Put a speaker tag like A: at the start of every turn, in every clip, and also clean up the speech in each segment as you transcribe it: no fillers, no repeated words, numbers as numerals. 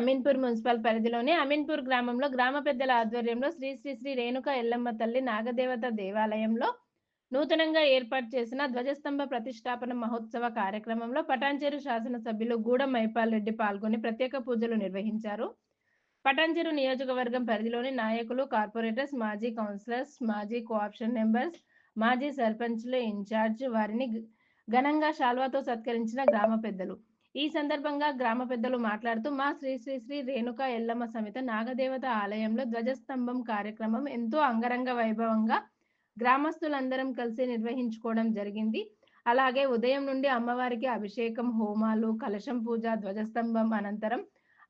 A: Ameenpur municipal పరిధిలోని అమీన్పూర్ గ్రామంలో గ్రామ పెద్దల ఆధ్వర్యంలో శ్రీ శ్రీ శ్రీ రేణుక ఎల్లమ్మ తల్లి నాగదేవత దేవాలయంలో నూతనంగా ఏర్పాటు చేసిన ధ్వజస్తంభ ప్రతిష్టాపన మహోత్సవ కార్యక్రమంలో పటాన్చెరు శాసనసభ్యులు గూడెం మైపాల్ రెడ్డి పాల్గొని ప్రత్యేక పూజలు నిర్వహించారు. పటాన్చెరు నియోజకవర్గం పరిధిలోని నాయకులు, కార్పొరేటర్స్, మాజీ కౌన్సిలర్స్, మాజీ కోఆప్షన్ మెంబర్స్, మాజీ సర్పంచ్లు, ఇన్ఛార్జ్ వారిని ఘనంగా శాల్వాతో సత్కరించిన గ్రామ పెద్దలు. ఈ సందర్భంగా గ్రామ పెద్దలు మాట్లాడుతూ మా శ్రీ శ్రీ శ్రీ రేణుక ఎల్లమ్మ సమేత నాగదేవత ఆలయంలో ధ్వజస్తంభం కార్యక్రమం ఎంతో అంగరంగ వైభవంగా గ్రామస్తులందరం కలిసి నిర్వహించుకోవడం జరిగింది. అలాగే ఉదయం నుండి అమ్మవారికి అభిషేకం, హోమాలు, కలశం పూజ, ధ్వజస్తంభం అనంతరం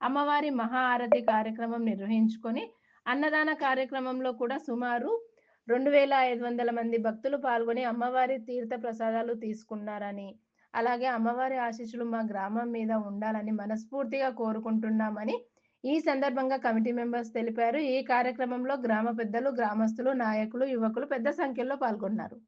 A: అమ్మవారి మహా ఆరతి కార్యక్రమం నిర్వహించుకొని అన్నదాన కార్యక్రమంలో కూడా సుమారు 2500 మంది భక్తులు పాల్గొని అమ్మవారి తీర్థ ప్రసాదాలు తీసుకున్నారని, అలాగే అమ్మవారి ఆశీస్సులు మా గ్రామం మీద ఉండాలని మనస్ఫూర్తిగా కోరుకుంటున్నామని ఈ సందర్భంగా కమిటీ మెంబర్స్ తెలిపారు. ఈ కార్యక్రమంలో గ్రామ పెద్దలు, గ్రామస్తులు, నాయకులు, యువకులు పెద్ద సంఖ్యలో పాల్గొన్నారు.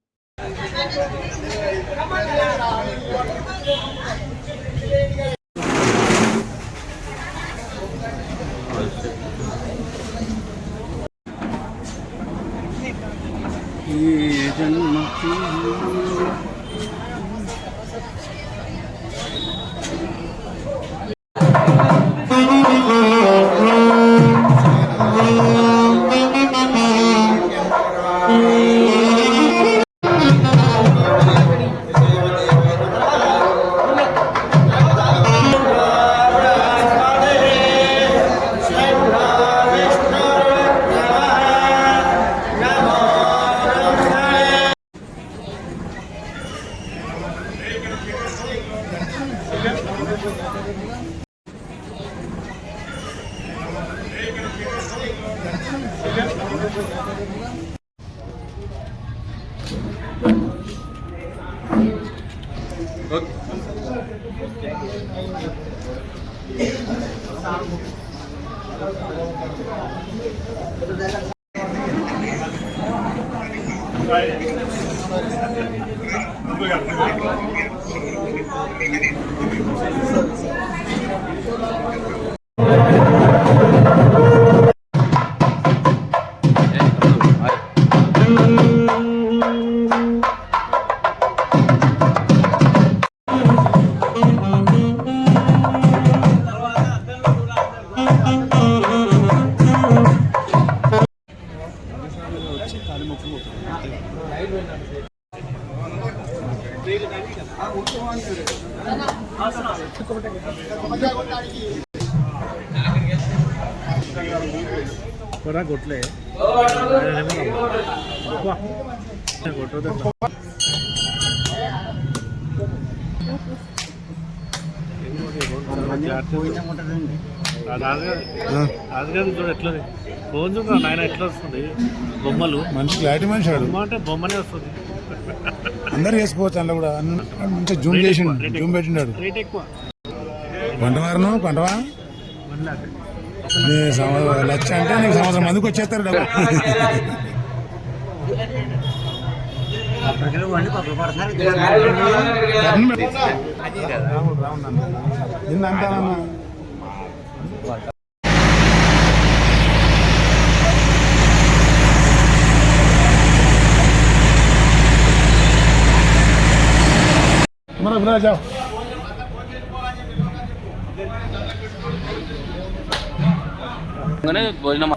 B: కొట్లే రాజుగారు ఎట్లా ఫోన్ చూడ నాయన ఎట్లా వస్తుంది బొమ్మలు
C: మంచి క్లారిటీ మనిషి
B: అంటే బొమ్మనే వస్తుంది.
C: అందరు చేసుకోవచ్చు అందులో కూడా మంచిగా జూమ్ చేసి జూమ్ పెట్టినాడు.
B: రేట్ ఎక్కువ
C: కొంటవారు కొంటవా లక్ష అంటే నీకు సంవత్సరం మందికి వచ్చేస్తారు డబ్బు. నిన్న అంటానన్నా మన రాజా
D: భోజనం